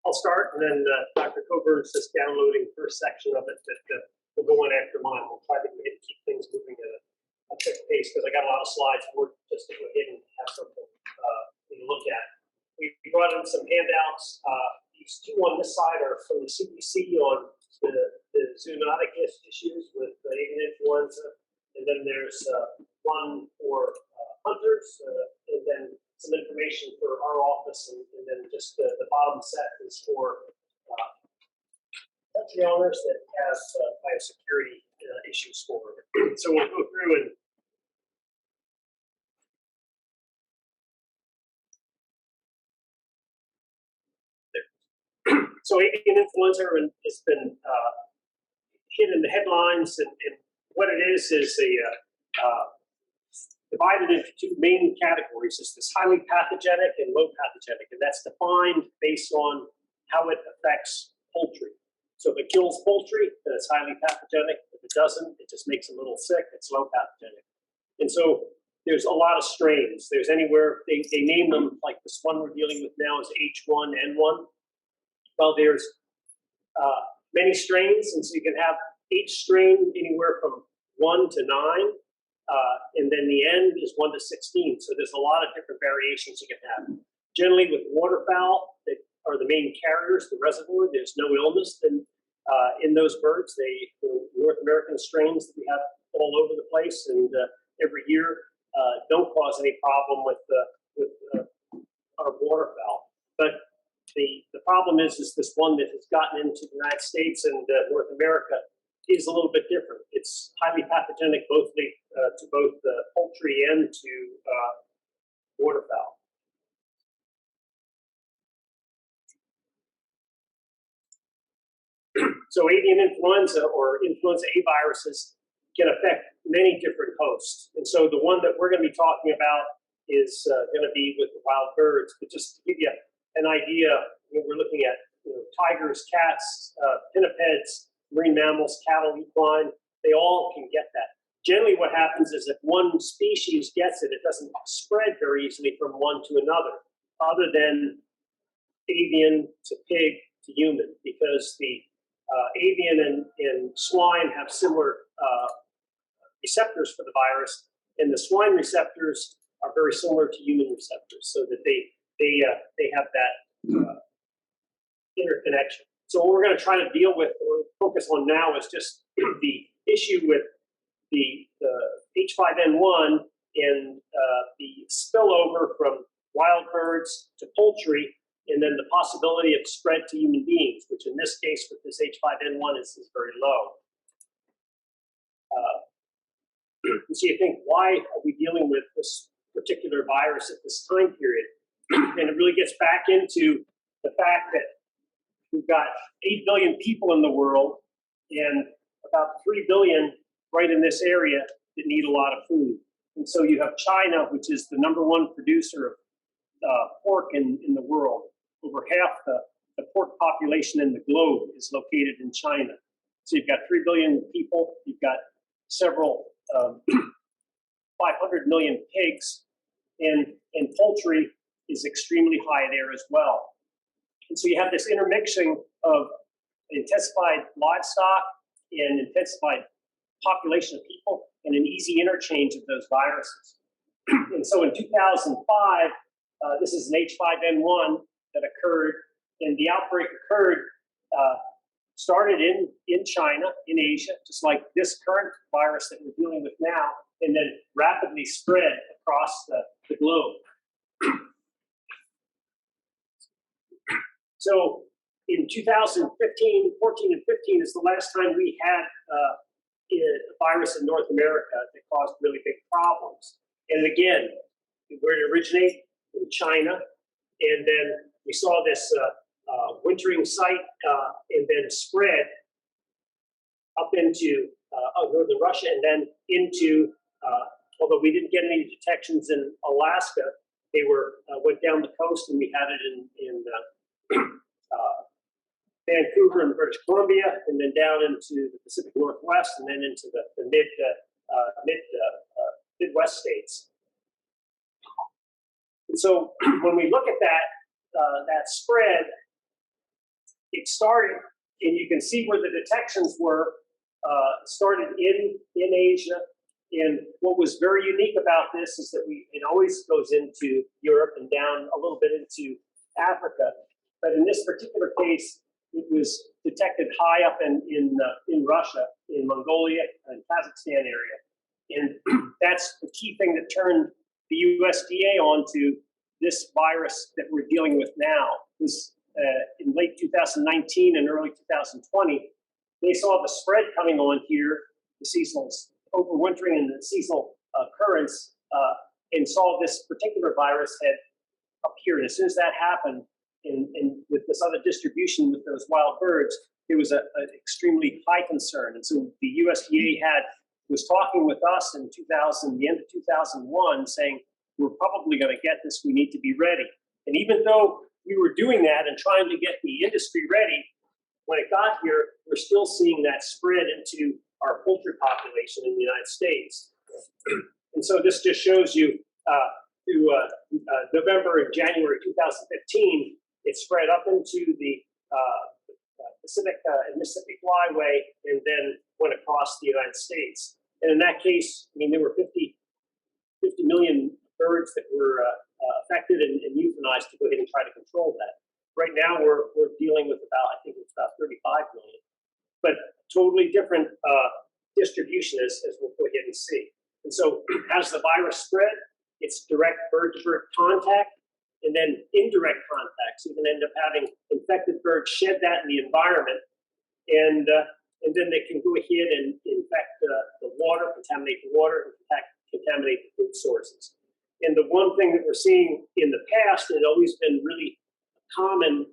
I'll start, and then Dr. Coburn is just downloading the first section of it that will go on after mine. We'll try to keep things moving at a quick pace because I got a lot of slides. We're just to go ahead and have something to look at. We brought in some handouts. These two on this side are from the CDC on the zoonotic issues with the avian influenza, and then there's one for hunters, and then some information for our office, and then just the bottom set is for poultry owners that have biosecurity issues for them. So we'll go through and so avian influenza has been hit in the headlines, and what it is divided into two main categories. It's this highly pathogenic and low pathogenic, and that's defined based on how it affects poultry. So if it kills poultry, then it's highly pathogenic. If it doesn't, it just makes them a little sick. It's low pathogenic. And so there's a lot of strains. There's anywhere, they name them, like this one we're dealing with now is H1N1. Well, there's many strains, and so you can have each strain anywhere from 1 to 9, and then the end is 1 to 16. So there's a lot of different variations you can have. Generally, with waterfowl that are the main carriers, the reservoir, there's no illness in those birds. The North American strains that we have all over the place, and every year don't cause any problem with our waterfowl. But the problem is this one that has gotten into the United States and North America is a little bit different. It's highly pathogenic to both poultry and to waterfowl. So avian influenza or influenza A viruses can affect many different hosts. And so the one that we're going to be talking about is going to be with the wild birds. But just to give you an idea, we're looking at tigers, cats, pinnipeds, marine mammals, cattle, equine. They all can get that. Generally what happens is if one species gets it, it doesn't spread very easily from one to another, other than avian to pig to human, because the avian and swine have similar receptors for the virus, and the swine receptors are very similar to human receptors, so that they have that interconnection. So what we're going to try to deal with or focus on now is just the issue with the H5N1 and the spillover from wild birds to poultry, and then the possibility of spread to human beings, which in this case with this H5N1 is very low. So you think, why are we dealing with this particular virus at this time period? And it really gets back into the fact that we've got 8 billion people in the world, and about 3 billion right in this area that need a lot of food. And so you have China, which is the #1 producer of pork in the world. Over half the pork population in the globe is located in China. So you've got 3 billion people, you've got several 500 million pigs, and poultry is extremely high there as well. And so you have this intermixing of intensified livestock and intensified population of people and an easy interchange of those viruses. And so in 2005, this is an H5N1 that occurred, and the outbreak occurred, started in China, in Asia, just like this current virus that we're dealing with now, and then rapidly spread across the globe. So in 2015, 14 and 15 is the last time we had a virus in North America that caused really big problems. And again, where it originated in China, and then we saw this wintering site and then spread up into northern Russia, and then into, although we didn't get any detections in Alaska, they went down the coast, and we had it in Vancouver and British Columbia, and then down into the Pacific Northwest, and then into the Midwest states. And so when we look at that spread, it started, and you can see where the detections were, started in Asia. And what was very unique about this is that it always goes into Europe and down a little bit into Africa. But in this particular case, it was detected high up in Russia, in Mongolia and Kazakhstan area. And that's the key thing that turned the USDA onto this virus that we're dealing with now. This, in late 2019 and early 2020, they saw the spread coming on here, the seasonal overwintering and the seasonal occurrence, and saw this particular virus had appeared. As soon as that happened, and with this other distribution with those wild birds, it was an extremely high concern. And so the USDA was talking with us in the end of 2001, saying, we're probably going to get this, we need to be ready. And even though we were doing that and trying to get the industry ready, when it got here, we're still seeing that spread into our poultry population in the United States. And so this just shows you through November and January 2015, it spread up into the Pacific and Mississippi flyway and then went across the United States. And in that case, I mean, there were 50 million birds that were affected and euthanized to go ahead and try to control that. Right now, we're dealing with I think it's about 35 million, but totally different distribution as we'll go ahead and see. And so as the virus spread, it's direct bird-to-bird contact and then indirect contact. So you can end up having infected birds shed that in the environment, and then they can go ahead and infect the water, contaminate the water, and contaminate the food sources. And the one thing that we're seeing in the past, it had always been really common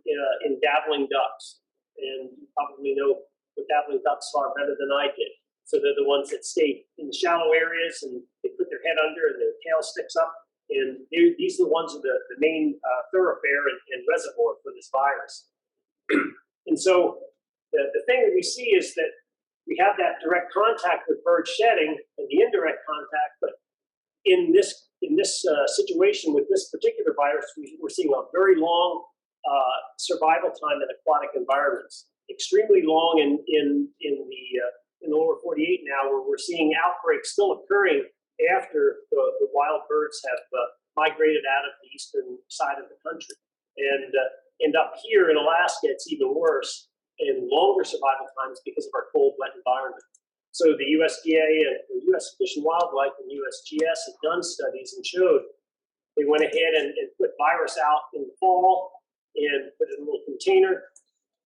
in dabbling ducks. And you probably know what dabbling ducks are better than I did. So they're the ones that stay in the shallow areas and they put their head under and their tail sticks up. And these are the ones of the main thoroughfare and reservoir for this virus. And so the thing that we see is that we have that direct contact with bird shedding and the indirect contact, but in this situation with this particular virus, we're seeing a very long survival time in aquatic environments, extremely long in the lower 48 now, where we're seeing outbreaks still occurring after the wild birds have migrated out of the eastern side of the country. And up here in Alaska, it's even worse and longer survival times because of our cold, wet environment. So the USDA and the U.S. Fish and Wildlife and USGS have done studies and showed they went ahead and put virus out in the fall and put it in a little container,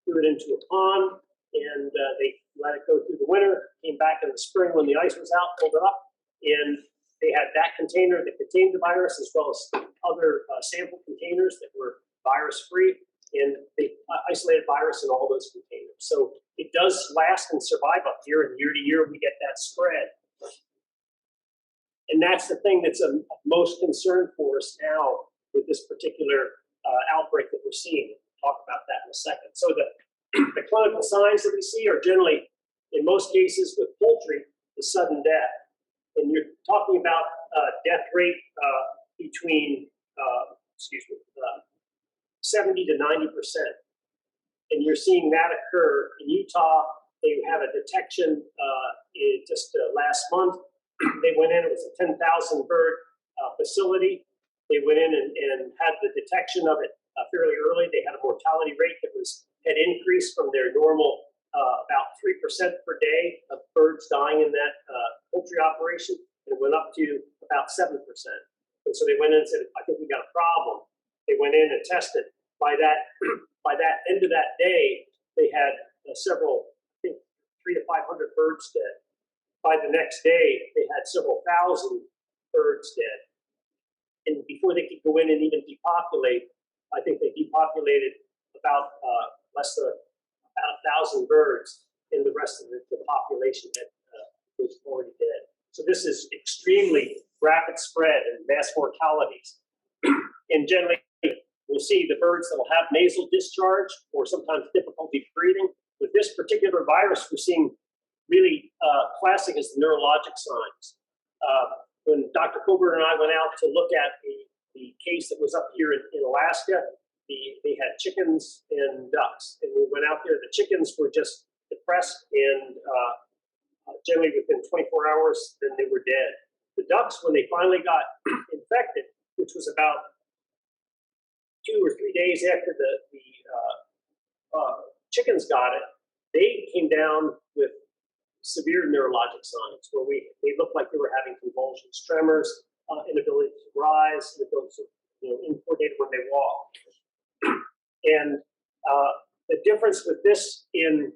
threw it into a pond, and they let it go through the winter, came back in the spring when the ice was out, pulled it up, and they had that container that contained the virus as well as other sample containers that were virus-free, and they isolated virus in all those containers. So it does last and survive up here, and year to year we get that spread. And that's the thing that's of most concern for us now with this particular outbreak that we're seeing. We'll talk about that in a second. So the clinical signs that we see are generally, in most cases with poultry, is sudden death. And you're talking about death rate between 70 to 90%. And you're seeing that occur in Utah. They have a detection just last month. They went in, it was a 10,000 bird facility. They went in and had the detection of it fairly early. They had a mortality rate that had increased from their normal about 3% per day of birds dying in that poultry operation, and it went up to about 7%. And so they went in and said, I think we got a problem. They went in and tested. By that end of that day, they had several, I think 300 to 500 birds dead. By the next day, they had several thousand birds dead. And before they could go in and even depopulate, I think they depopulated about less than about 1,000 birds, and the rest of the population that was already dead. So this is extremely rapid spread and mass mortalities. And generally, we'll see the birds that will have nasal discharge or sometimes difficulty breathing. With this particular virus, we're seeing really classic as the neurologic signs. When Dr. Coburn and I went out to look at the case that was up here in Alaska, they had chickens and ducks, and we went out there. The chickens were just depressed, and generally within 24 hours, then they were dead. The ducks, when they finally got infected, which was about 2 or 3 days after the chickens got it, they came down with severe neurologic signs where they looked like they were having convulsions, tremors, inability to rise, inability to, incoordinated when they walk. And the difference with this in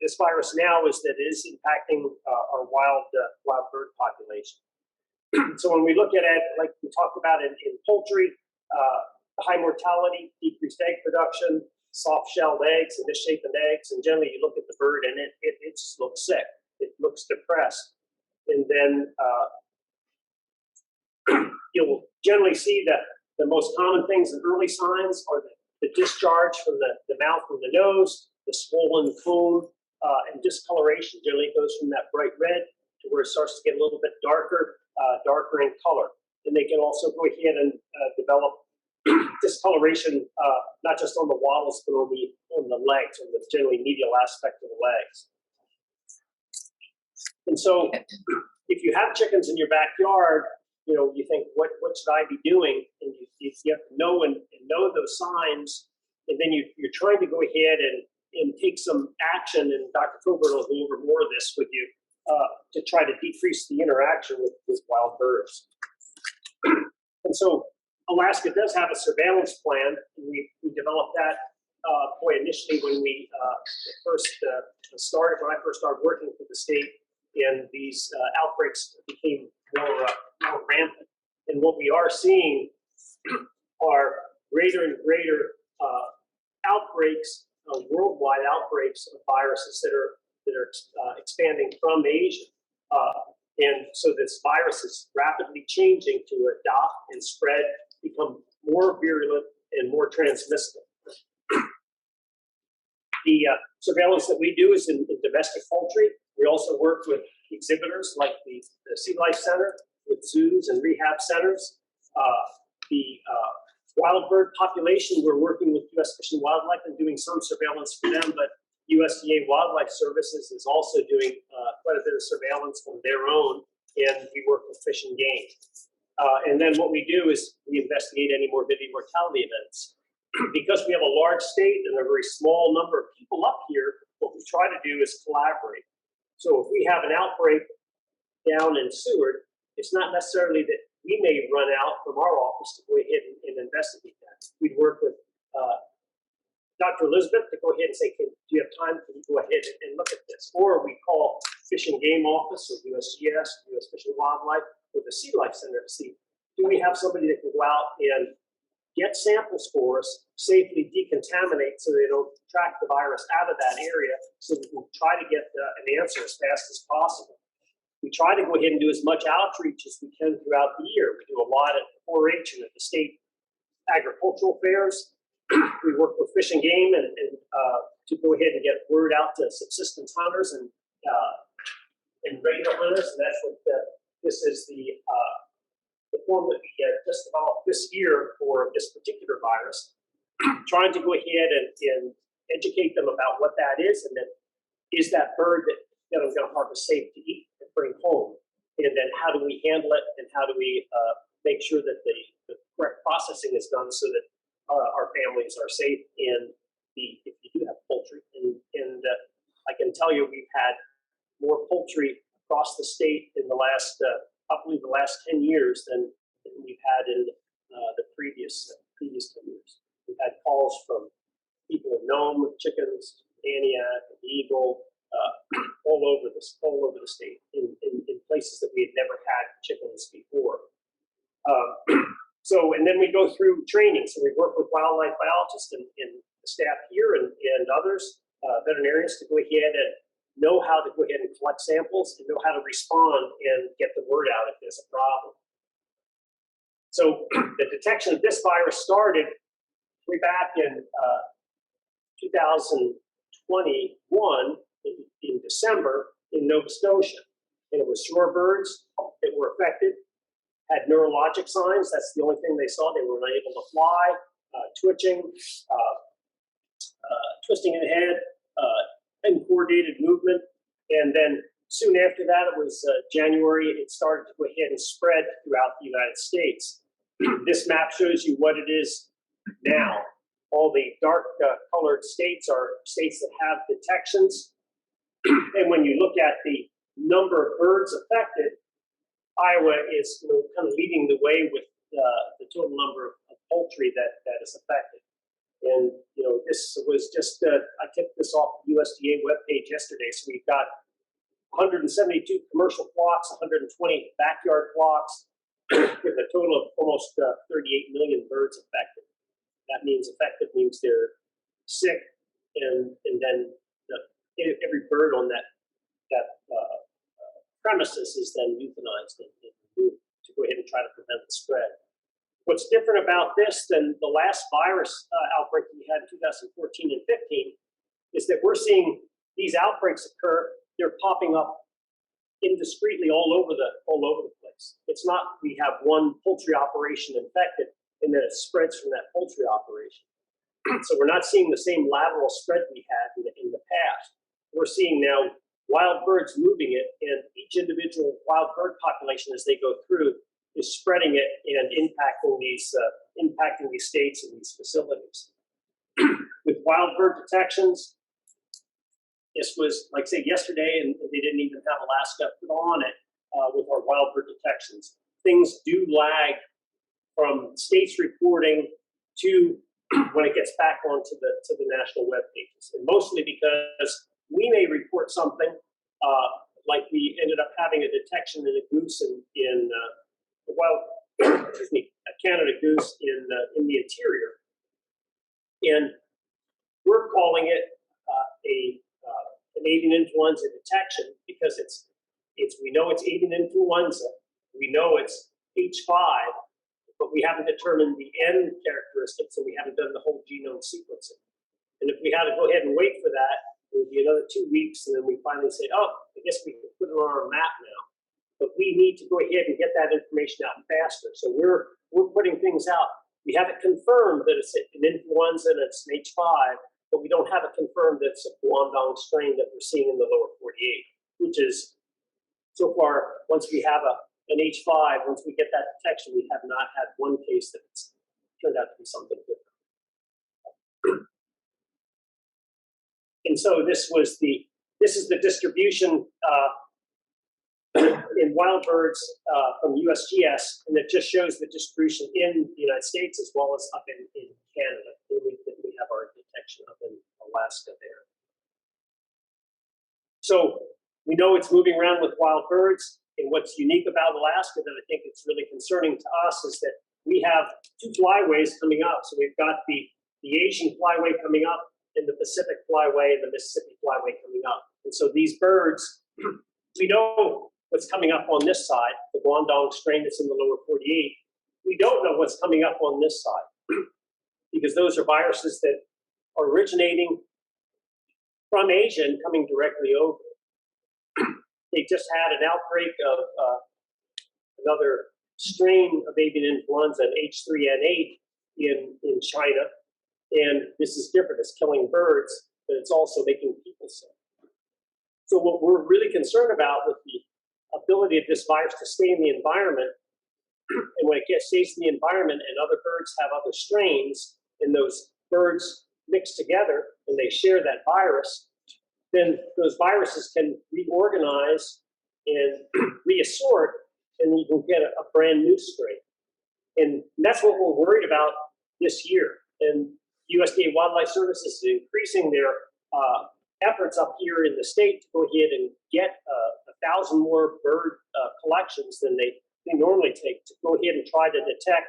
this virus now is that it is impacting our wild bird population. So when we look at it, like we talked about in poultry, high mortality, decreased egg production, soft-shelled eggs and misshapen eggs, and generally you look at the bird and it just looks sick. It looks depressed. And then you'll generally see that the most common things and early signs are the discharge from the mouth and the nose, the swollen cone, and discoloration. Generally it goes from that bright red to where it starts to get a little bit darker in color. And they can also go ahead and develop discoloration, not just on the wattles, but on the legs, on the generally medial aspect of the legs. And so if you have chickens in your backyard, you think, what should I be doing? And you have to know and know those signs, and then you're trying to go ahead and take some action, and Dr. Coburn will go over more of this with you, to try to decrease the interaction with wild birds. And so Alaska does have a surveillance plan. We developed that initially when we first started, when I first started working for the state, and these outbreaks became more rampant. And what we are seeing are greater and greater outbreaks, worldwide outbreaks of viruses that are expanding from Asia. And so this virus is rapidly changing to adopt and spread, become more virulent and more transmissible. The surveillance that we do is in domestic poultry. We also work with exhibitors like the Sea Life Center, with zoos and rehab centers. The wild bird population, we're working with U.S. Fish and Wildlife and doing some surveillance for them, but USDA Wildlife Services is also doing quite a bit of surveillance on their own, and we work with Fish and Game. And then what we do is we investigate any morbidity mortality events. Because we have a large state and a very small number of people up here, what we try to do is collaborate. So if we have an outbreak down in Seward, it's not necessarily that we may run out from our office to go ahead and investigate that. We'd work with Dr. Elizabeth to go ahead and say, do you have time? Can you go ahead and look at this? Or we call Fish and Game Office or USGS, U.S. Fish and Wildlife, or the Sea Life Center to see, do we have somebody that can go out and get samples for us, safely decontaminate so they don't track the virus out of that area, so we can try to get an answer as fast as possible. We try to go ahead and do as much outreach as we can throughout the year. We do a lot at 4-H and at the state agricultural fairs. We work with Fish and Game and to go ahead and get word out to subsistence hunters and regular hunters, and that's what this is the form that we just developed this year for this particular virus, trying to go ahead and educate them about what that is, and then is that bird that I'm going to harvest safe to eat and bring home, and then how do we handle it, and how do we make sure that the correct processing is done so that our families are safe if you do have poultry. And I can tell you we've had more poultry across the state in the last probably the last 10 years than we've had in the previous 10 years. We've had calls from people in Nome with chickens, Antioch, and Eagle, all over the state in places that we had never had chickens before. And then we go through training. So we work with wildlife biologists and the staff here and others, veterinarians, to go ahead and know how to go ahead and collect samples and know how to respond and get the word out if there's a problem. So the detection of this virus started way back in 2021 in December in Nova Scotia. And it was shorebirds that were affected, had neurologic signs. That's the only thing they saw. They were unable to fly, twitching, twisting of the head, uncoordinated movement. And then soon after that, it was January, it started to go ahead and spread throughout the United States. This map shows you what it is now. All the dark colored states are states that have detections. And when you look at the number of birds affected, Iowa is kind of leading the way with the total number of poultry that is affected. And this was just I took this off the USDA webpage yesterday. So we've got 172 commercial flocks, 120 backyard flocks, with a total of almost 38 million birds affected. That means affected means they're sick, and then every bird on that premises is then euthanized and moved to go ahead and try to prevent the spread. What's different about this than the last virus outbreak we had in 2014 and 15 is that we're seeing these outbreaks occur. They're popping up indiscreetly all over the place. It's not we have one poultry operation infected and then it spreads from that poultry operation. So we're not seeing the same lateral spread we had in the past. We're seeing now wild birds moving it, and each individual wild bird population as they go through is spreading it and impacting these states and these facilities. With wild bird detections, this was, like say, yesterday, and they didn't even have Alaska put on it with our wild bird detections. Things do lag from states reporting to when it gets back onto the national web pages, and mostly because we may report something like we ended up having a detection in a goose in excuse me, a Canada goose in the interior, and we're calling it an avian influenza detection because we know it's avian influenza, we know it's H5, but we haven't determined the N characteristics, and we haven't done the whole genome sequencing. And if we had to go ahead and wait for that, it would be another 2 weeks, and then we finally say, oh, I guess we can put it on our map now. But we need to go ahead and get that information out faster. So we're putting things out. We have it confirmed that it's an influenza and it's an H5, but we don't have it confirmed that it's a Guangdong strain that we're seeing in the lower 48, which is so far, once we have an H5, once we get that detection, we have not had one case that's turned out to be something different. And so this is the distribution in wild birds from USGS, and it just shows the distribution in the United States as well as up in Canada. And we have our detection up in Alaska there. So we know it's moving around with wild birds, and what's unique about Alaska that I think it's really concerning to us is that we have two flyways coming up. So we've got the Asian flyway coming up, and the Pacific flyway and the Mississippi flyway coming up. And so these birds, we know what's coming up on this side, the Guangdong strain that's in the lower 48. We don't know what's coming up on this side because those are viruses that are originating from Asia and coming directly over. They just had an outbreak of another strain of avian influenza, an H3N8 in China. And this is different. It's killing birds, but it's also making people sick. So what we're really concerned about with the ability of this virus to stay in the environment, and when it stays in the environment and other birds have other strains, and those birds mix together and they share that virus, then those viruses can reorganize and reassort, and you can get a brand new strain. And that's what we're worried about this year. And USDA Wildlife Services is increasing their efforts up here in the state to go ahead and get 1,000 more bird collections than they normally take to go ahead and try to detect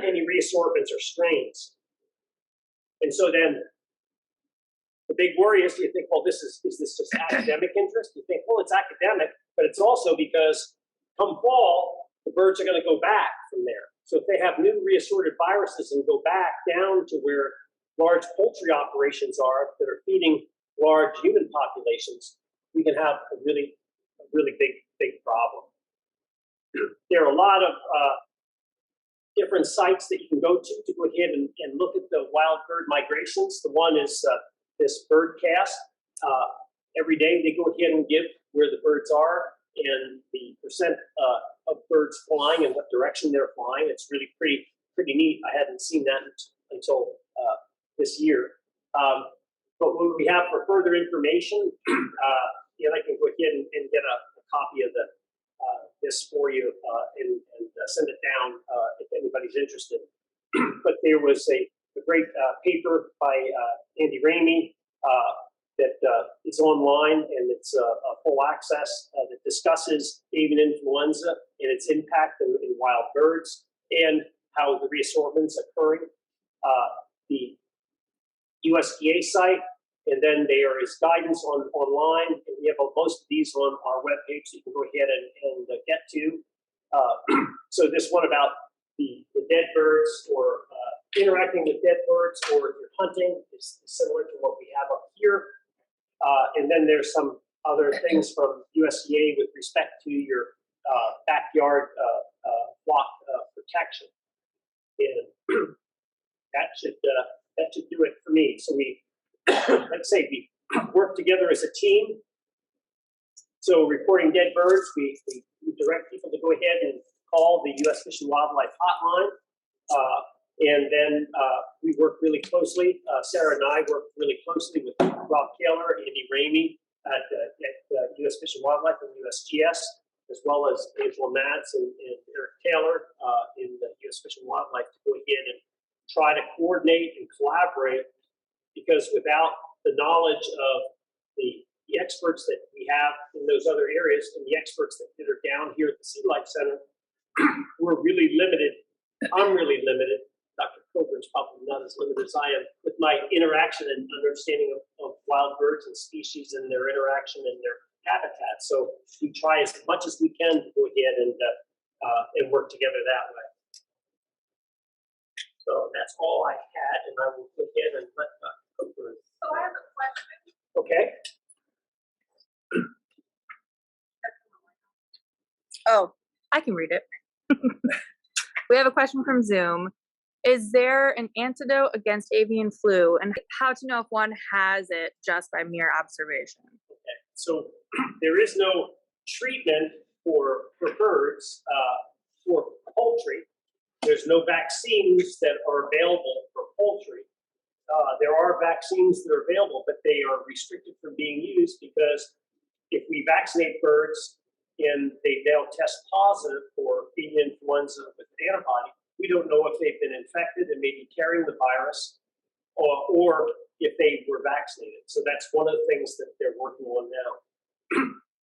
any reassortments or strains. And so then the big worry is, do you think, well, is this just academic interest? You think, well, it's academic, but it's also because come fall, the birds are going to go back from there. So if they have new reassorted viruses and go back down to where large poultry operations are that are feeding large human populations, we can have a really big problem. There are a lot of different sites that you can go to go ahead and look at the wild bird migrations. The one is this birdcast. Every day they go ahead and give where the birds are and the percent of birds flying and what direction they're flying. It's really pretty neat. I hadn't seen that until this year. But what we have for further information, I can go ahead and get a copy of this for you and send it down if anybody's interested. But there was a great paper by Andy Ramey that is online, and it's full access that discusses avian influenza and its impact in wild birds and how the reassortment's occurring. The USDA site, and then there is guidance online, and we have most of these on our webpage that you can go ahead and get to. So this one about the dead birds or interacting with dead birds or if you're hunting is similar to what we have up here. And then there's some other things from USDA with respect to your backyard flock protection. And that should do it for me. So we, let's say, we work together as a team. So reporting dead birds, we direct people to go ahead and call the U.S. Fish and Wildlife Hotline. And then we work really closely. Sarah and I work really closely with Rob Taylor, Andy Ramey at U.S. Fish and Wildlife and USGS, as well as Angela Matz and Eric Taylor in the U.S. Fish and Wildlife to go ahead and try to coordinate and collaborate, because without the knowledge of the experts that we have in those other areas and the experts that are down here at the Sea Life Center, we're really limited. I'm really limited. Dr. Coburn's probably not as limited as I am with my interaction and understanding of wild birds and species and their interaction and their habitat. So we try as much as we can to go ahead and work together that way. So that's all I had, and I will go ahead and let Dr. Coburn. So I have a question. Okay. Oh, I can read it. We have a question from Zoom. Is there an antidote against avian flu, and how to know if one has it just by mere observation? Okay. So there is no treatment for birds for poultry. There's no vaccines that are available for poultry. There are vaccines that are available, but they are restricted from being used because if we vaccinate birds and they'll test positive for avian influenza with an antibody, we don't know if they've been infected and maybe carrying the virus, or if they were vaccinated. So that's one of the things that they're working on now.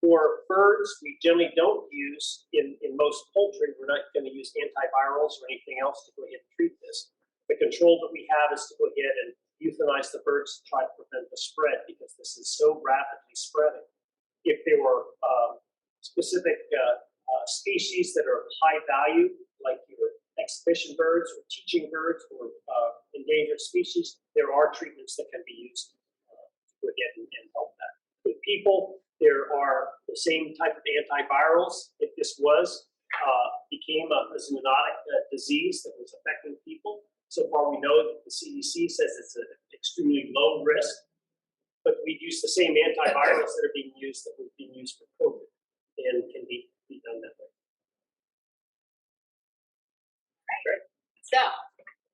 For birds, we generally don't use, in most poultry, we're not going to use antivirals or anything else to go ahead and treat this. The control that we have is to go ahead and euthanize the birds to try to prevent the spread, because this is so rapidly spreading. If there were specific species that are high value, like your exhibition birds or teaching birds or endangered species, there are treatments that can be used to go ahead and help that. With people, there are the same type of antivirals. If this became a zoonotic disease that was affecting people, so far we know that the CDC says it's an extremely low risk, but we use the same antivirals that are being used that were being used for COVID, and can be done that way. Right. So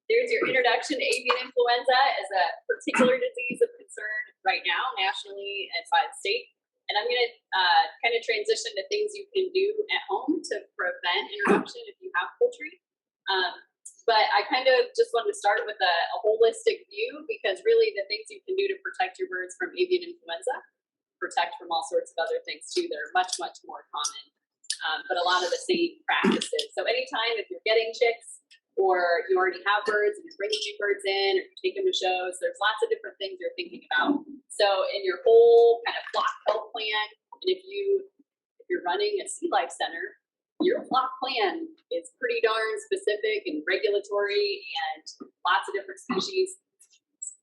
there's your introduction to avian influenza as a particular disease of concern right now, nationally and by the state. And I'm going to kind of transition to things you can do at home to prevent introduction if you have poultry. But I kind of just wanted to start with a holistic view, because really the things you can do to protect your birds from avian influenza, protect from all sorts of other things too that are much, much more common, but a lot of the same practices. So anytime if you're getting chicks, or you already have birds and you're bringing new birds in, or you take them to shows, there's lots of different things you're thinking about. So in your whole kind of flock health plan, and if you're running a Sea Life Center, your flock plan is pretty darn specific and regulatory and lots of different species,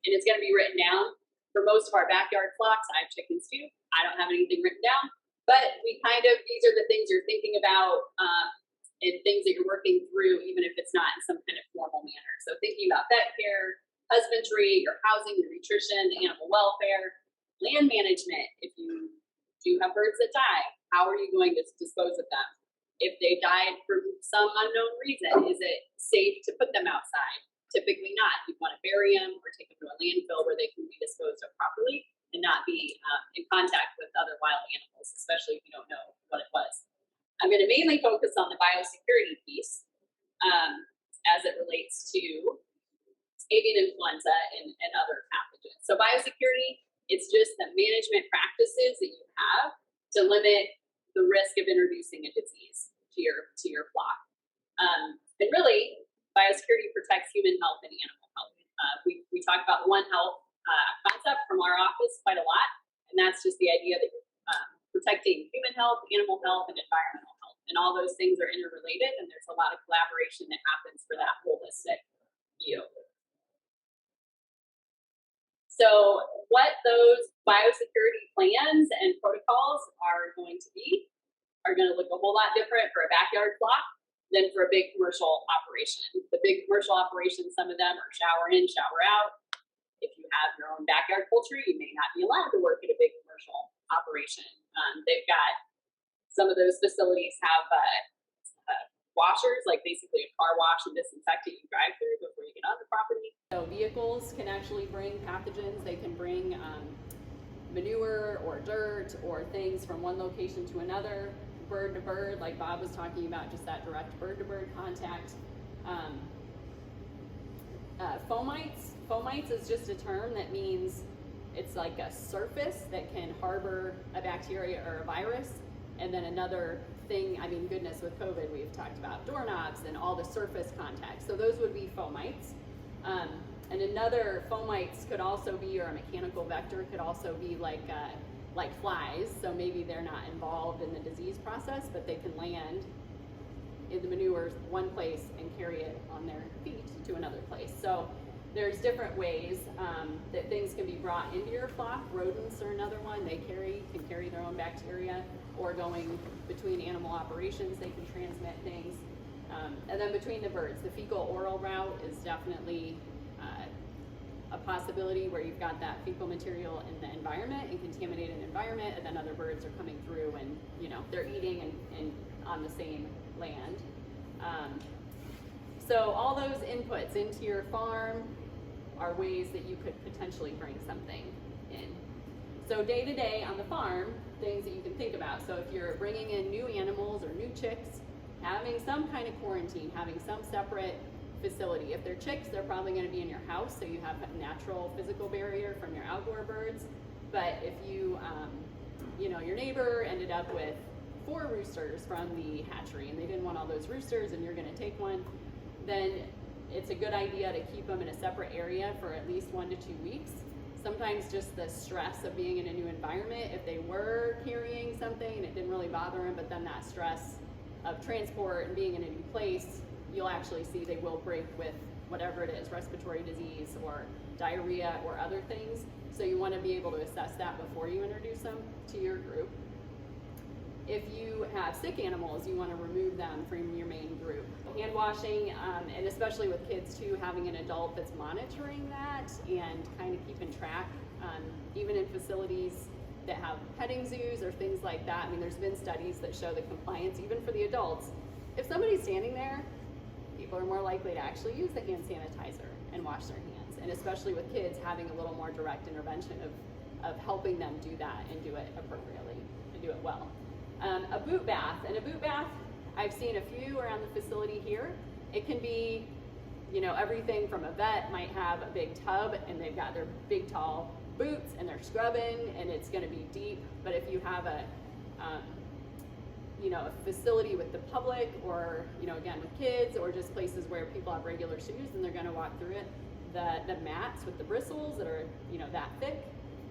and it's going to be written down. For most of our backyard flocks, I have chickens too. I don't have anything written down, but these are the things you're thinking about and things that you're working through, even if it's not in some kind of formal manner. So thinking about vet care, husbandry, your housing, your nutrition, animal welfare, land management. If you do have birds that die, how are you going to dispose of them? If they died for some unknown reason, is it safe to put them outside? Typically not. You want to bury them or take them to a landfill where they can be disposed of properly and not be in contact with other wild animals, especially if you don't know what it was. I'm going to mainly focus on the biosecurity piece as it relates to avian influenza and other pathogens. So biosecurity, it's just the management practices that you have to limit the risk of introducing a disease to your flock. And really, biosecurity protects human health and animal health. We talk about One Health concept from our office quite a lot, and that's just the idea that you're protecting human health, animal health, and environmental health. And all those things are interrelated, and there's a lot of collaboration that happens for that holistic view. So what those biosecurity plans and protocols are going to be are going to look a whole lot different for a backyard flock than for a big commercial operation. The big commercial operations, some of them are shower in, shower out. If you have your own backyard poultry, you may not be allowed to work at a big commercial operation. They've got, some of those facilities have washers, like basically a car wash and disinfectant you drive through before you get on the property. So vehicles can actually bring pathogens. They can bring manure or dirt or things from one location to another, bird to bird, like Bob was talking about, just that direct bird to bird contact. Fomites is just a term that means it's like a surface that can harbor a bacteria or a virus. And then another thing, I mean, goodness, with COVID, we've talked about doorknobs and all the surface contact. So those would be fomites. And another, fomites could also be, or a mechanical vector could also be like flies. So maybe they're not involved in the disease process, but they can land in the manure one place and carry it on their feet to another place. So there's different ways that things can be brought into your flock. Rodents are another one. They can carry their own bacteria, or going between animal operations, they can transmit things. And then between the birds, the fecal-oral route is definitely a possibility where you've got that fecal material in the environment and contaminated environment, and then other birds are coming through and they're eating and on the same land. So all those inputs into your farm are ways that you could potentially bring something in. So day to day on the farm, things that you can think about. So if you're bringing in new animals or new chicks, having some kind of quarantine, having some separate facility. If they're chicks, they're probably going to be in your house, so you have a natural physical barrier from your outdoor birds. But if you, your neighbor ended up with 4 roosters from the hatchery and they didn't want all those roosters and you're going to take one, then it's a good idea to keep them in a separate area for at least 1 to 2 weeks. Sometimes just the stress of being in a new environment, if they were carrying something and it didn't really bother them, but then that stress of transport and being in a new place, you'll actually see they will break with whatever it is, respiratory disease or diarrhea or other things. So you want to be able to assess that before you introduce them to your group. If you have sick animals, you want to remove them from your main group. Hand washing, and especially with kids too, having an adult that's monitoring that and kind of keeping track, even in facilities that have petting zoos or things like that. I mean, there's been studies that show the compliance, even for the adults. If somebody's standing there, people are more likely to actually use the hand sanitizer and wash their hands. And especially with kids, having a little more direct intervention of helping them do that and do it appropriately and do it well. A boot bath, and a boot bath, I've seen a few around the facility here. It can be, everything from a vet might have a big tub and they've got their big tall boots and they're scrubbing and it's going to be deep. But if you have a facility with the public, or again with kids, or just places where people have regular shoes and they're going to walk through it, the mats with the bristles that are that thick,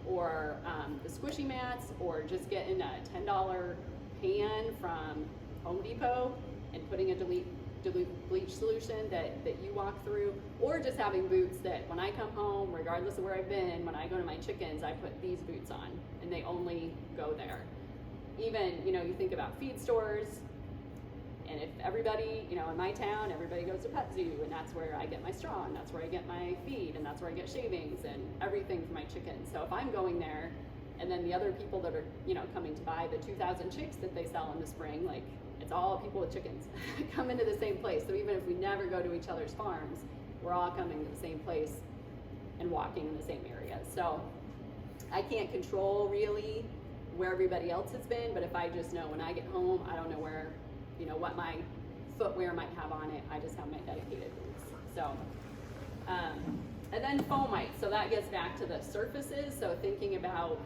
or the squishy mats, or just getting a $10 pan from Home Depot and putting a dilute bleach solution that you walk through, or just having boots that when I come home, regardless of where I've been, when I go to my chickens, I put these boots on and they only go there. Even, you think about feed stores, And if everybody, you know, in my town, everybody goes to pet zoo, and that's where I get my straw, and that's where I get my feed, and that's where I get shavings and everything for my chickens. So if I'm going there, and then the other people that are, you know, coming to buy the 2,000 chicks that they sell in the spring, like, it's all people with chickens come into the same place. So even if we never go to each other's farms, we're all coming to the same place and walking in the same areas. So I can't control really where everybody else has been, but if I just know when I get home, I don't know where, you know, what my footwear might have on it. I just have my dedicated boots. So, and then foam mites. So that gets back to the surfaces. So thinking about,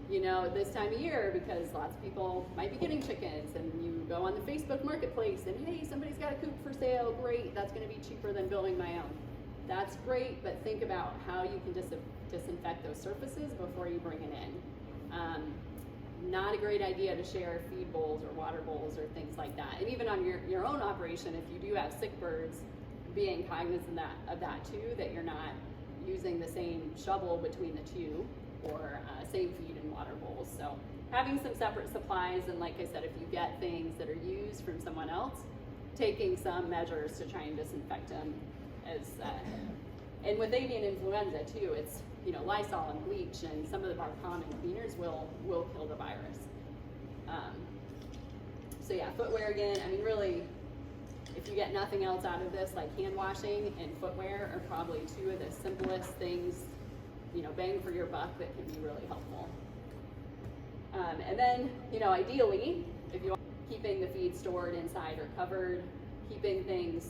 you know, this time of year, because lots of people might be getting chickens, and you go on the Facebook marketplace and, hey, somebody's got a coop for sale, great, that's gonna be cheaper than building my own. That's great, but think about how you can disinfect those surfaces before you bring it in. Not a great idea to share feed bowls or water bowls or things like that. And even on your own operation, if you do have sick birds, being cognizant of that too, that you're not using the same shovel between the two, or same feed and water bowls. So having some separate supplies, and like I said, if you get things that are used from someone else, taking some measures to try and disinfect them. And with avian influenza too, it's, you know, Lysol and bleach and some of the more common cleaners will kill the virus. So yeah, footwear again, I mean really, if you get nothing else out of this, like hand washing and footwear are probably two of the simplest things, you know, bang for your buck, that can be really helpful. And then, you know, ideally, if you are keeping the feed stored inside or covered, keeping things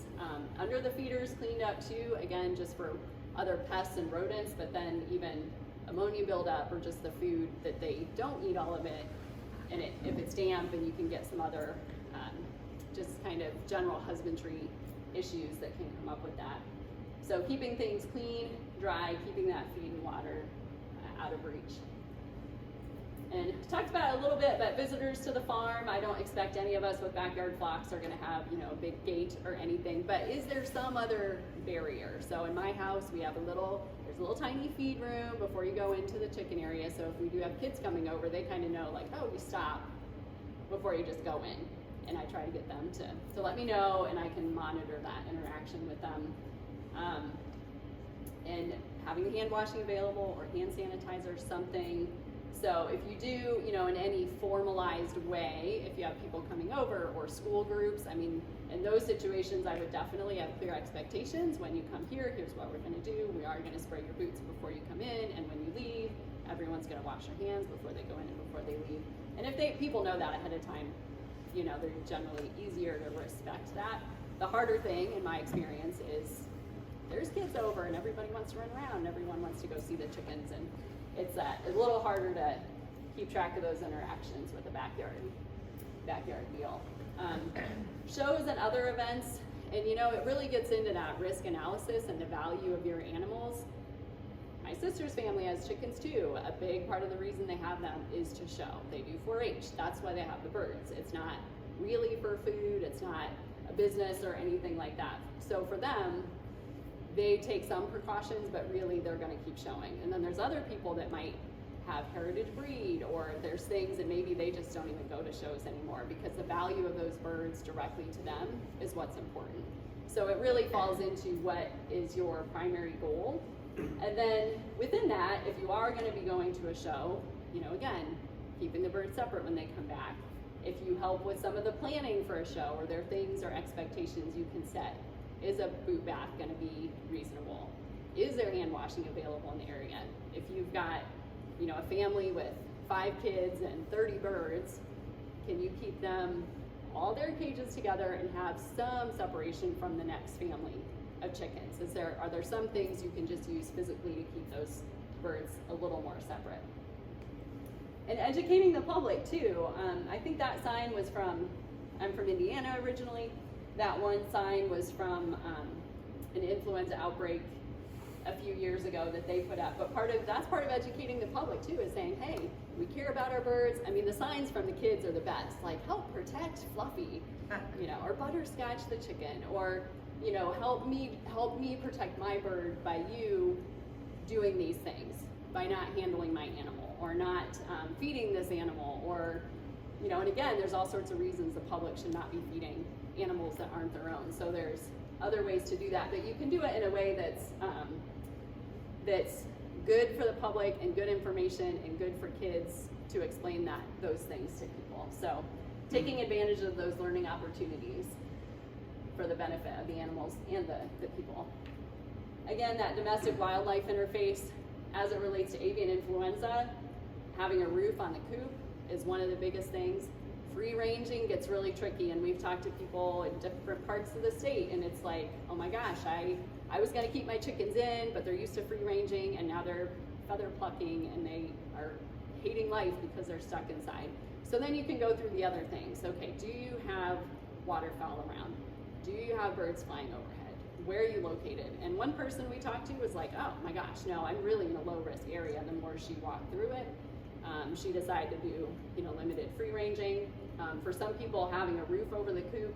under the feeders cleaned up too, again, just for other pests and rodents, but then even ammonia buildup or just the food that they don't eat all of it, and if it's damp, and you can get some other just kind of general husbandry issues that can come up with that. So keeping things clean, dry, keeping that feed and water out of reach. And talked about it a little bit, but visitors to the farm, I don't expect any of us with backyard flocks are gonna have, you know, a big gate or anything, but is there some other barrier? So in my house, we have there's a little tiny feed room before you go into the chicken area. So if we do have kids coming over, they kind of know, like, oh, you stop before you just go in. And I try to get them to let me know, and I can monitor that interaction with them. And having hand washing available, or hand sanitizer, something. So if you do, you know, in any formalized way, if you have people coming over or school groups, I mean, in those situations, I would definitely have clear expectations. When you come here, here's what we're gonna do. We are gonna spray your boots before you come in, and when you leave, everyone's gonna wash their hands before they go in and before they leave. And if people know that ahead of time, you know, they're generally easier to respect that. The harder thing, in my experience, is there's kids over and everybody wants to run around, and everyone wants to go see the chickens, and it's a little harder to keep track of those interactions with a backyard deal. Shows and other events, and you know, it really gets into that risk analysis and the value of your animals. My sister's family has chickens too. A big part of the reason they have them is to show. They do 4-H, that's why they have the birds. It's not really for food, it's not a business or anything like that. So for them, they take some precautions, but really they're gonna keep showing. And then there's other people that might have heritage breed, or there's things that maybe they just don't even go to shows anymore, because the value of those birds directly to them is what's important. So it really falls into what is your primary goal. And then within that, if you are gonna be going to a show, you know, again, keeping the birds separate when they come back. If you help with some of the planning for a show, or there are things or expectations you can set, is a boot bath gonna be reasonable? Is there hand washing available in the area? If you've got, you know, a family with 5 kids and 30 birds, can you keep them all their cages together and have some separation from the next family of chickens? Are there some things you can just use physically to keep those birds a little more separate? And educating the public too. I think that sign was I'm from Indiana originally. That one sign was from an influenza outbreak a few years ago that they put up. But that's part of educating the public too, is saying, hey, we care about our birds. I mean, the signs from the kids are the best, like help protect Fluffy, you know, or butterscotch the chicken, or, you know, help me protect my bird by you doing these things, by not handling my animal, or not feeding this animal, or, you know, and again, there's all sorts of reasons the public should not be feeding animals that aren't their own. So there's other ways to do that, but you can do it in a way that's good for the public and good information and good for kids to explain those things to people. So taking advantage of those learning opportunities for the benefit of the animals and the people. Again, that domestic wildlife interface, as it relates to avian influenza, having a roof on the coop is one of the biggest things. Free ranging gets really tricky, and we've talked to people in different parts of the state, and it's like, oh my gosh, I was gonna keep my chickens in, but they're used to free ranging, and now they're feather plucking, and they are hating life because they're stuck inside. So then you can go through the other things. Okay, do you have waterfowl around? Do you have birds flying overhead? Where are you located? And one person we talked to was like, oh my gosh, no, I'm really in a low risk area. The more she walked through it, she decided to do, you know, limited free ranging. For some people, having a roof over the coop,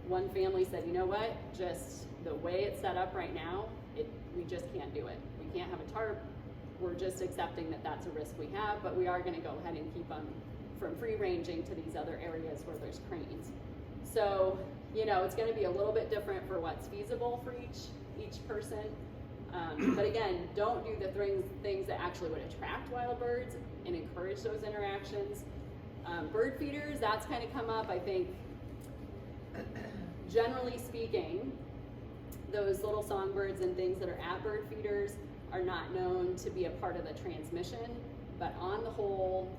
one family said, you know what, just the way it's set up right now, we just can't do it. We can't have a tarp. We're just accepting that that's a risk we have, but we are gonna go ahead and keep them from free ranging to these other areas where there's cranes. So, you know, it's gonna be a little bit different for what's feasible for each person. But again, don't do the things that actually would attract wild birds and encourage those interactions. Bird feeders, that's kind of come up, I think. Generally speaking, those little songbirds and things that are at bird feeders are not known to be a part of the transmission, but on the whole,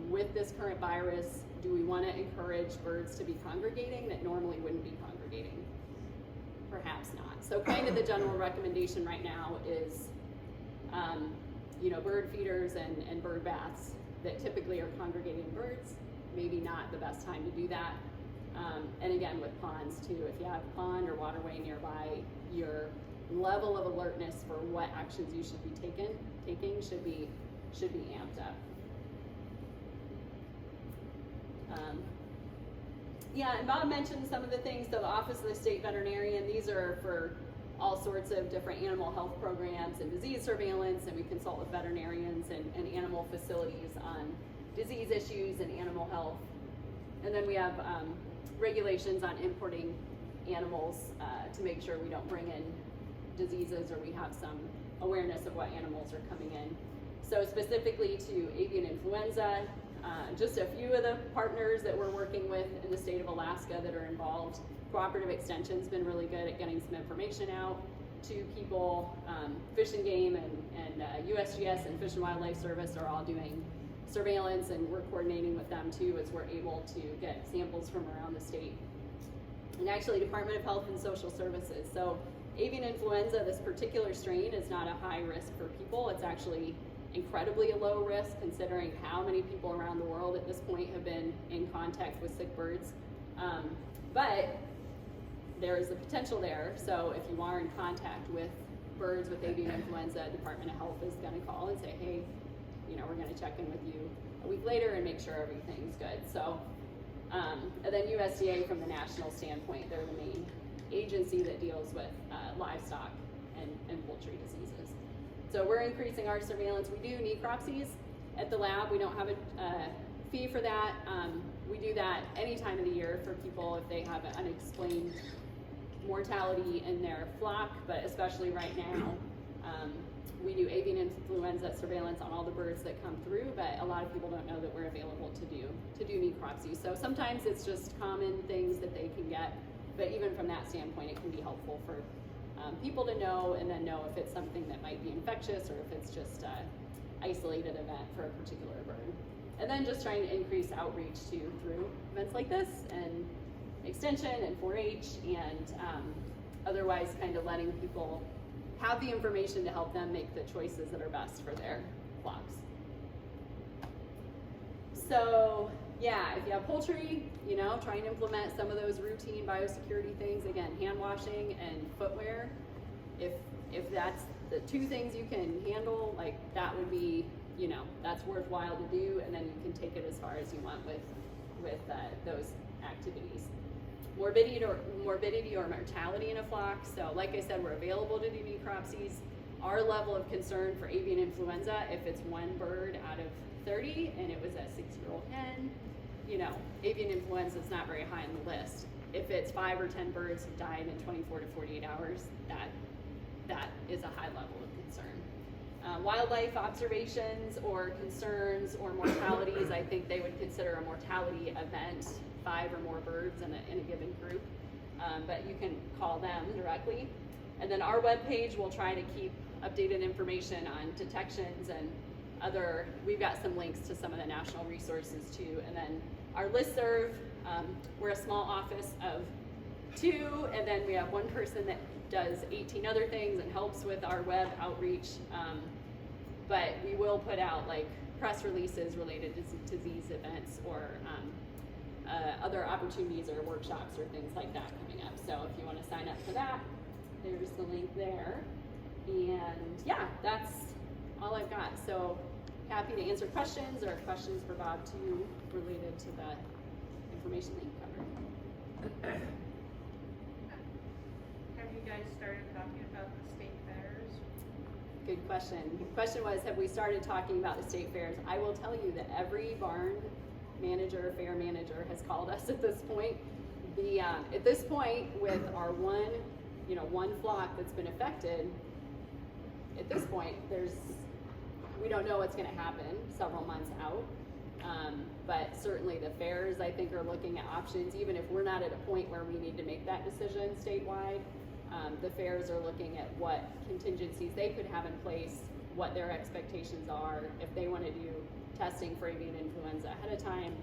with this current virus, do we want to encourage birds to be congregating that normally wouldn't be congregating? Perhaps not. So kind of the general recommendation right now is, you know, bird feeders and bird baths that typically are congregating birds, maybe not the best time to do that. And again, with ponds too, if you have a pond or waterway nearby, your level of alertness for what actions you should be taking should be amped up. Yeah, and Bob mentioned some of the things. So the Office of the State Veterinarian, these are for all sorts of different animal health programs and disease surveillance, and we consult with veterinarians and animal facilities on disease issues and animal health. And then we have regulations on importing animals to make sure we don't bring in diseases, or we have some awareness of what animals are coming in. So specifically to avian influenza, just a few of the partners that we're working with in the state of Alaska that are involved. Cooperative Extension's been really good at getting some information out to people. Fish and Game and USGS and Fish and Wildlife Service are all doing surveillance, and we're coordinating with them too as we're able to get samples from around the state. And actually Department of Health and Social Services. So avian influenza, this particular strain, is not a high risk for people. It's actually incredibly a low risk considering how many people around the world at this point have been in contact with sick birds. But there is a potential there. So if you are in contact with birds with avian influenza, Department of Health is gonna call and say, hey, you know, we're gonna check in with you a week later and make sure everything's good. So, and then USDA from the national standpoint, they're the main agency that deals with livestock and poultry diseases. So we're increasing our surveillance. We do necropsies at the lab. We don't have a fee for that. We do that any time of the year for people if they have an unexplained mortality in their flock, but especially right now, we do avian influenza surveillance on all the birds that come through, but a lot of people don't know that we're available to do necropsies. So sometimes it's just common things that they can get, but even from that standpoint, it can be helpful for people to know, and then know if it's something that might be infectious or if it's just an isolated event for a particular bird. And then just trying to increase outreach through events like this and extension and 4-H, and otherwise kind of letting people have the information to help them make the choices that are best for their flocks. So yeah, if you have poultry, you know, try and implement some of those routine biosecurity things. Again, hand washing and footwear. If that's the two things you can handle, like that would be, you know, that's worthwhile to do, and then you can take it as far as you want with those activities. Morbidity or mortality in a flock. So like I said, we're available to do necropsies. Our level of concern for avian influenza, if it's one bird out of 30 and it was a 6-year-old hen, you know, avian influenza is not very high on the list. If it's 5 or 10 birds who died in 24 to 48 hours, that is a high level of concern. Wildlife observations or concerns or mortalities, I think they would consider a mortality event, 5 or more birds in a given group, but you can call them directly. And then our webpage will try to keep updated information on detections and other, we've got some links to some of the national resources too. And then our listserv, we're a small office of 2, and then we have 1 person that does 18 other things and helps with our web outreach. But we will put out like press releases related to disease events or other opportunities or workshops or things like that coming up. So if you want to sign up for that, there's the link there. And yeah, that's all I've got. So happy to answer questions or questions for Bob too related to the information that you covered. Have you guys started talking about the state fairs? Good question. The question was, have we started talking about the state fairs? I will tell you that every barn manager, fair manager has called us at this point. At this point, with our one flock that's been affected, at this point, we don't know what's going to happen several months out. But certainly the fairs, I think, are looking at options, even if we're not at a point where we need to make that decision statewide. The fairs are looking at what contingencies they could have in place, what their expectations are, if they want to do testing for avian influenza ahead of time,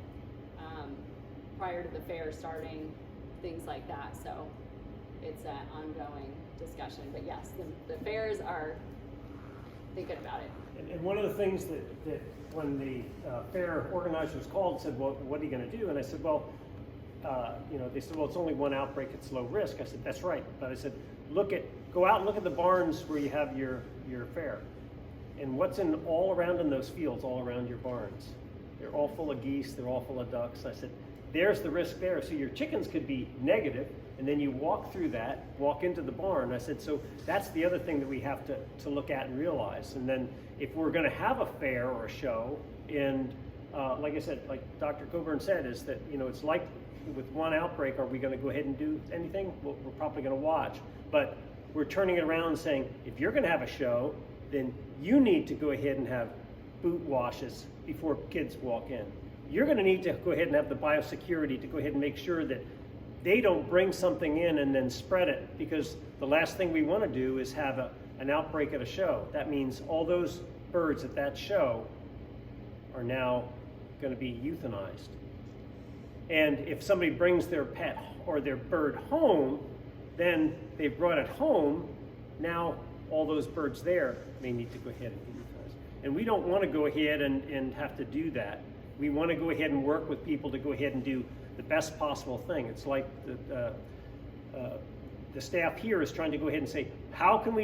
prior to the fair starting, things like that. So it's an ongoing discussion. But yes, the fairs are thinking about it. And one of the things that when the fair organizers called and said, well, what are you going to do? And I said, well, they said, well, it's only 1 outbreak, it's low risk. I said, that's right. But I said, go out and look at the barns where you have your fair. And what's all around in those fields, all around your barns? They're all full of geese, they're all full of ducks. I said, there's the risk there. So your chickens could be negative, and then you walk into the barn. I said, so that's the other thing that we have to look at and realize. And then if we're gonna have a fair or a show, and like I said, like Dr. Coburn said, is that, it's like with 1 outbreak, are we gonna go ahead and do anything? Well, we're probably gonna watch. But we're turning it around and saying, if you're gonna have a show, then you need to go ahead and have boot washes before kids walk in. You're gonna need to go ahead and have the biosecurity to go ahead and make sure that they don't bring something in and then spread it, because the last thing we wanna do is have an outbreak at a show. That means all those birds at that show are now gonna be euthanized. And if somebody brings their pet or their bird home, then they've brought it home, now all those birds there may need to go ahead and be euthanized. And we don't want to go ahead and have to do that. We want to go ahead and work with people to go ahead and do the best possible thing. It's like the staff here is trying to go ahead and say, what can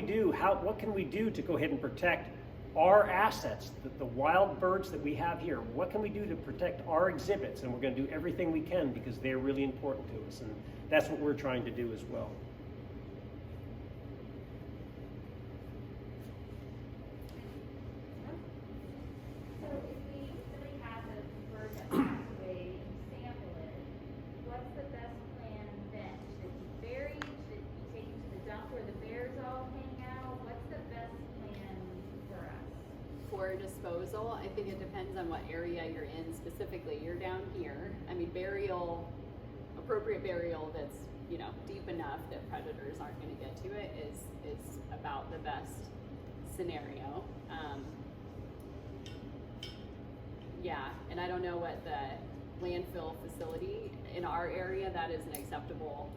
we do to go ahead and protect our assets, the wild birds that we have here? What can we do to protect our exhibits? And we're going to do everything we can because they're really important to us. And that's what we're trying to do as well. So if we really have a bird that passed away and sample it, what's the best plan then? Should it be buried? Should it be taken to the dump where the bears all hang out? What's the best plan for us? For disposal, I think it depends on what area you're in specifically. You're down here. I mean, appropriate burial that's deep enough that predators aren't going to get to it is about the best scenario. And I don't know what the landfill facility in our area, that is an acceptable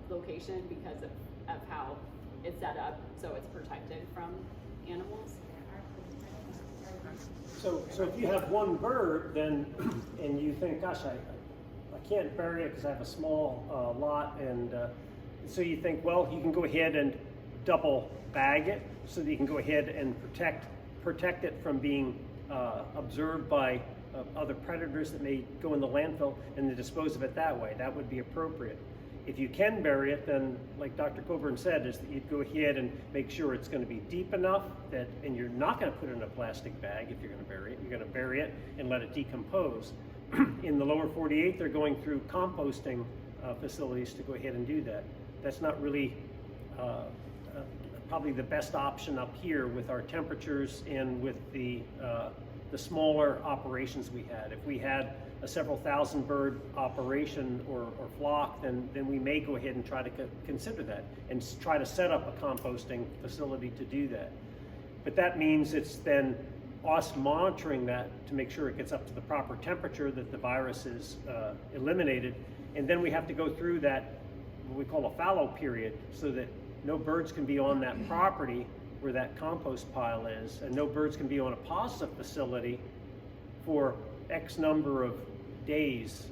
location because of how it's set up, so it's protected from animals. So if you have 1 bird, then and you think, gosh, I can't bury it because I have a small lot, and so you think, well, you can go ahead and double bag it so that you can go ahead and protect it from being observed by other predators that may go in the landfill, and then dispose of it that way. That would be appropriate. If you can bury it, then like Dr. Coburn said, is that you'd go ahead and make sure it's going to be deep enough that, and you're not going to put it in a plastic bag if you're going to bury it. You're going to bury it and let it decompose. in the lower 48, they're going through composting facilities to go ahead and do that. That's not really probably the best option up here with our temperatures and with the smaller operations we had. If we had a several thousand bird operation or flock, then we may go ahead and try to consider that and try to set up a composting facility to do that. But that means it's then us monitoring that to make sure it gets up to the proper temperature, that the virus is eliminated, and then we have to go through that, what we call a fallow period, so that no birds can be on that property where that compost pile is, and no birds can be on a positive facility for X number of days.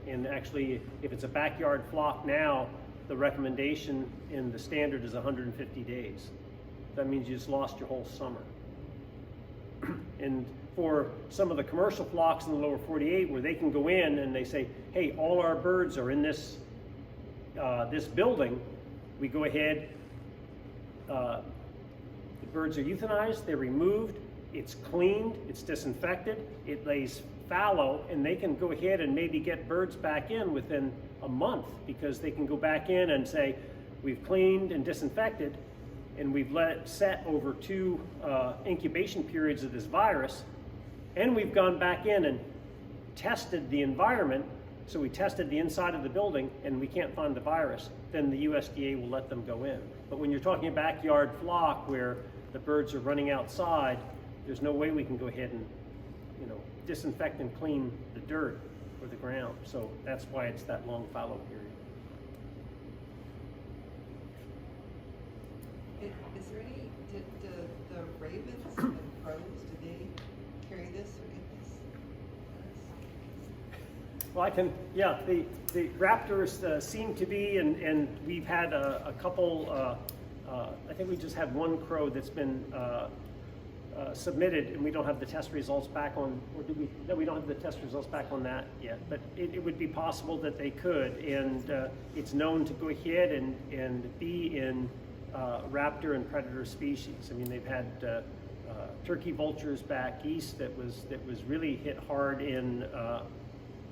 And actually, if it's a backyard flock now, the recommendation in the standard is 150 days. That means you just lost your whole summer. And for some of the commercial flocks in the lower 48, where they can go in and they say, hey, all our birds are in this this building, we go ahead, the birds are euthanized, they're removed, it's cleaned, it's disinfected, it lays fallow, and they can go ahead and maybe get birds back in within a month, because they can go back in and say, we've cleaned and disinfected, and we've let it set over 2 incubation periods of this virus, and we've gone back in and tested the environment. So we tested the inside of the building and we can't find the virus, then the USDA will let them go in. But when you're talking a backyard flock where the birds are running outside, there's no way we can go ahead and, disinfect and clean the dirt or the ground. So that's why it's that long fallow period. Is there any, did the ravens and crows, did they carry this or get this? Well, the raptors seem to be, and we've had a couple, I think we just had one crow that's been submitted, and we don't have the test results back on, or do we? No, we don't have the test results back on that yet, but it would be possible that they could, and it's known to go ahead and be in raptor and predator species. I mean, they've had turkey vultures back east that was really hit hard in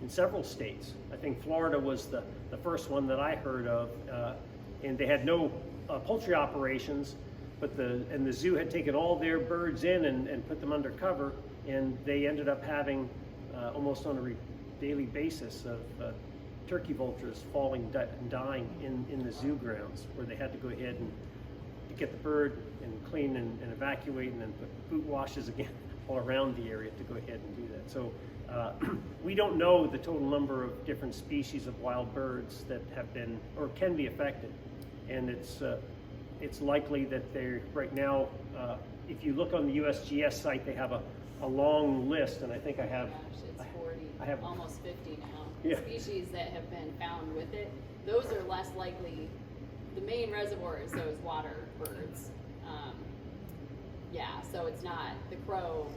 several states. I think Florida was the first one that I heard of, and they had no poultry operations, but the zoo had taken all their birds in and put them under cover, and they ended up having almost on a daily basis of turkey vultures falling and dying in the zoo grounds, where they had to go ahead and get the bird and clean and evacuate, and then put boot washes again all around the area to go ahead and do that. So we don't know the total number of different species of wild birds that have been or can be affected, and it's likely that they're right now. If you look on the USGS site, they have a long list, and I think I have. Gosh, it's 40. I have almost 50 now. Yeah. Species that have been found with it. Those are less likely. The main reservoir is those water birds. So it's not the crow.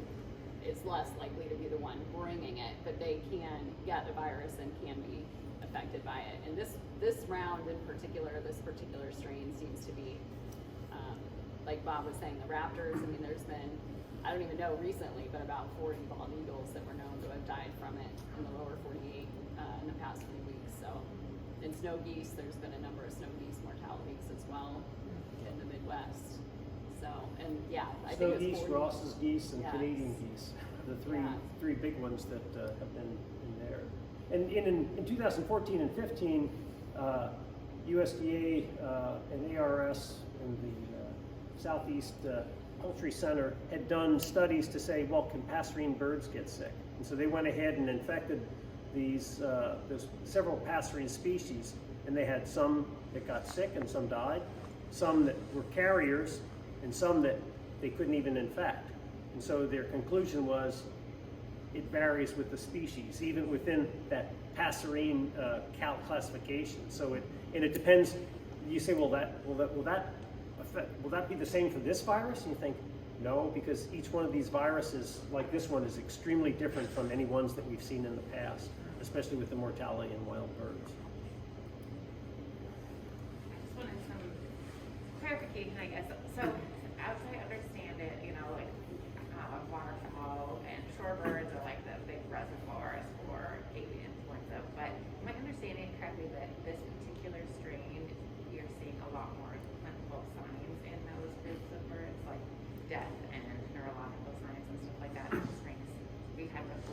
Is less likely to be the one bringing it, but they can get the virus and can be affected by it. And this round in particular, this particular strain seems to be, like Bob was saying, the raptors. I mean, there's been, I don't even know recently, but about 40 bald eagles that were known to have died from it in the lower 48 in the past few weeks. So, and snow geese, there's been a number of snow geese mortalities as well in the Midwest. So, and I Snow think geese, Ross's geese, and Yes. Canadian geese, the three big ones that have been in there. And in 2014 and 15, USDA and ARS and the Southeast Poultry Center had done studies to say, well, can passerine birds get sick? And so they went ahead and infected these there's several passerine species, and they had some that got sick and some died, some that were carriers, and some that they couldn't even infect. And so their conclusion was it varies with the species, even within that passerine classification. So it depends. You say, will that be the same for this virus? And you think, no, because each one of these viruses, like this one, is extremely different from any ones that we've seen in the past, especially with the mortality in wild birds. I just wanted some clarification, I guess. So, as I understand it, waterfowl and shorebirds are like the big reservoirs for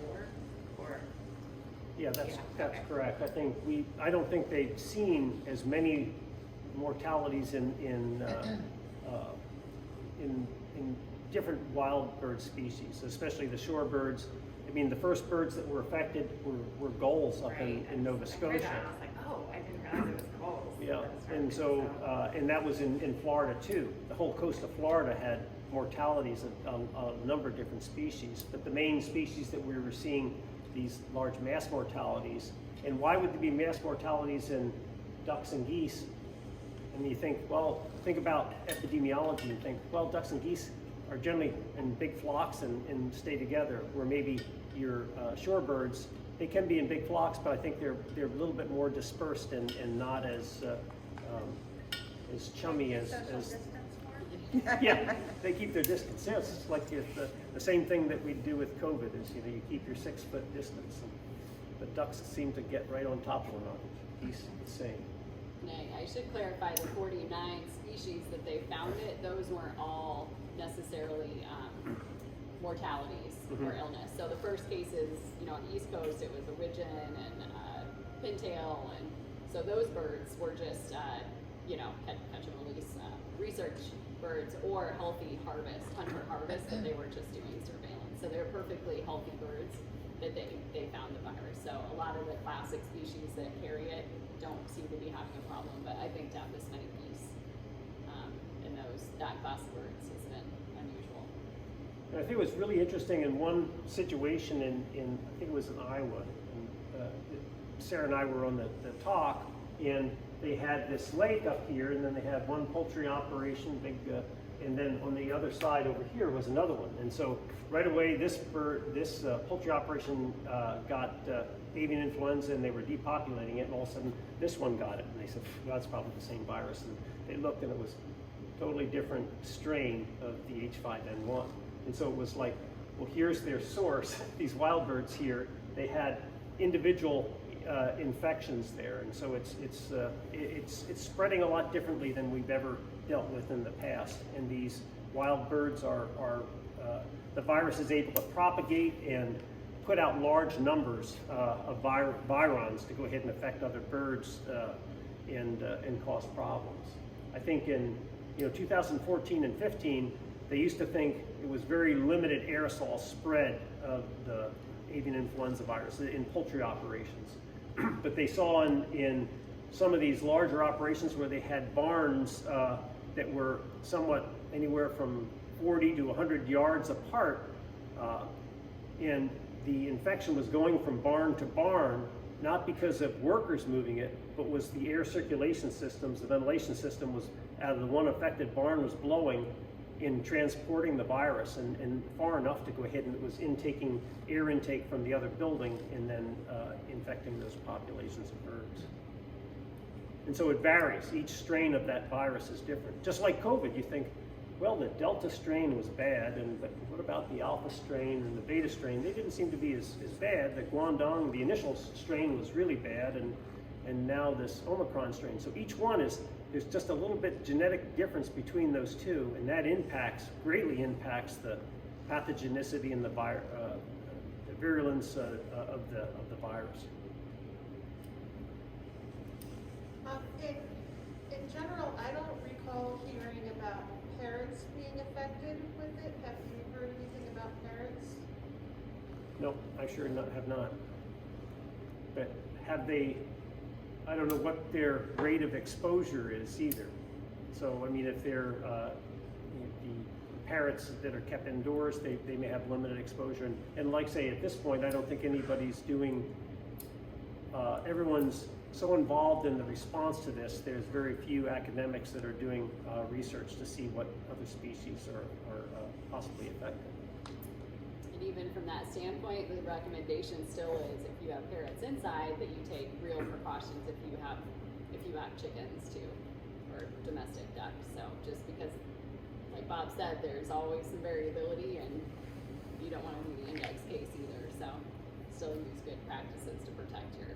before, or? Yeah, that's Yeah, okay. correct. I don't think they've seen as many mortalities in different wild bird species, especially the shorebirds. I mean, the first birds that were affected were gulls up Right, in Nova I heard Scotia. that, and I was like, oh, I didn't realize it was gulls. Yeah, That's and right. so, and that was in Florida too. The whole coast of Florida had mortalities of a number of different species, but the main species that we were seeing these large mass mortalities. And why would there be mass mortalities in ducks and geese? And you think, well, think about epidemiology and think, well, ducks and geese are generally in big flocks and stay together, where maybe your shorebirds, they can be in big flocks, but I think they're a little bit more dispersed and not as chummy as yeah, they keep their distance. Yeah, it's like the same thing that we do with COVID is, you know, you keep your 6 foot distance. And the ducks seem to get right on top of one another. Geese the same. Nay, I should clarify the 49 species that they found it, those weren't all necessarily mortalities or illness. So the first cases, you know, on the East Coast, it was a widgeon and pintail, and so those birds were just, you know, catch and release research birds or healthy hunter harvest that they were just doing surveillance. So they're perfectly healthy birds that they found the virus. So a lot of the classic species that carry it don't seem to be having a problem, but I think to have this many geese in that class of birds has been unusual. And I think it was really interesting in one situation in I think it was in Iowa, and Sarah and I were on the talk, and they had this lake up here, and then they had one poultry operation, big, and then on the other side over here was another one. And so right away, this poultry operation got avian influenza, and they were depopulating it, and all of a sudden this one got it, and they said, well, that's probably the same virus. And they looked, and it was a totally different strain of the H5N1. And so it was like, well, here's their source. These wild birds here, they had individual infections there, and so it's spreading a lot differently than we've ever dealt with in the past. And these wild birds are the virus is able to propagate and put out large numbers of virons to go ahead and affect other birds and cause problems. I think in 2014 and 15, they used to think it was very limited aerosol spread of the avian influenza virus in poultry operations. But they saw in some of these larger operations where they had barns that were somewhat anywhere from 40 to 100 yards apart, and the infection was going from barn to barn, not because of workers moving it, but was the air circulation systems, the ventilation system was out of the one affected barn was blowing in transporting the virus and far enough to go ahead and it was intaking air intake from the other building and then infecting those populations of birds. And so it varies. Each strain of that virus is different. Just like COVID, you think, well, the Delta strain was bad, but what about the Alpha strain and the Beta strain? They didn't seem to be as bad. The Guangdong, the initial strain was really bad, and now this Omicron strain. So each one there's just a little bit genetic difference between those two, and that greatly impacts the pathogenicity and the virulence of the virus. In general, I don't recall hearing about parrots being affected with it. Have you heard anything about parrots? No, I sure have not. But have they? I don't know what their rate of exposure is either. So, I mean, if they're the parrots that are kept indoors, they may have limited exposure. And like say, at this point, I don't think anybody's doing, everyone's so involved in the response to this, there's very few academics that are doing research to see what other species are possibly affected. And even from that standpoint, the recommendation still is if you have parrots inside that you take real precautions if you have chickens too, or domestic ducks. So just because, like Bob said, there's always some variability and you don't want to do the index case either. So still use good practices to protect your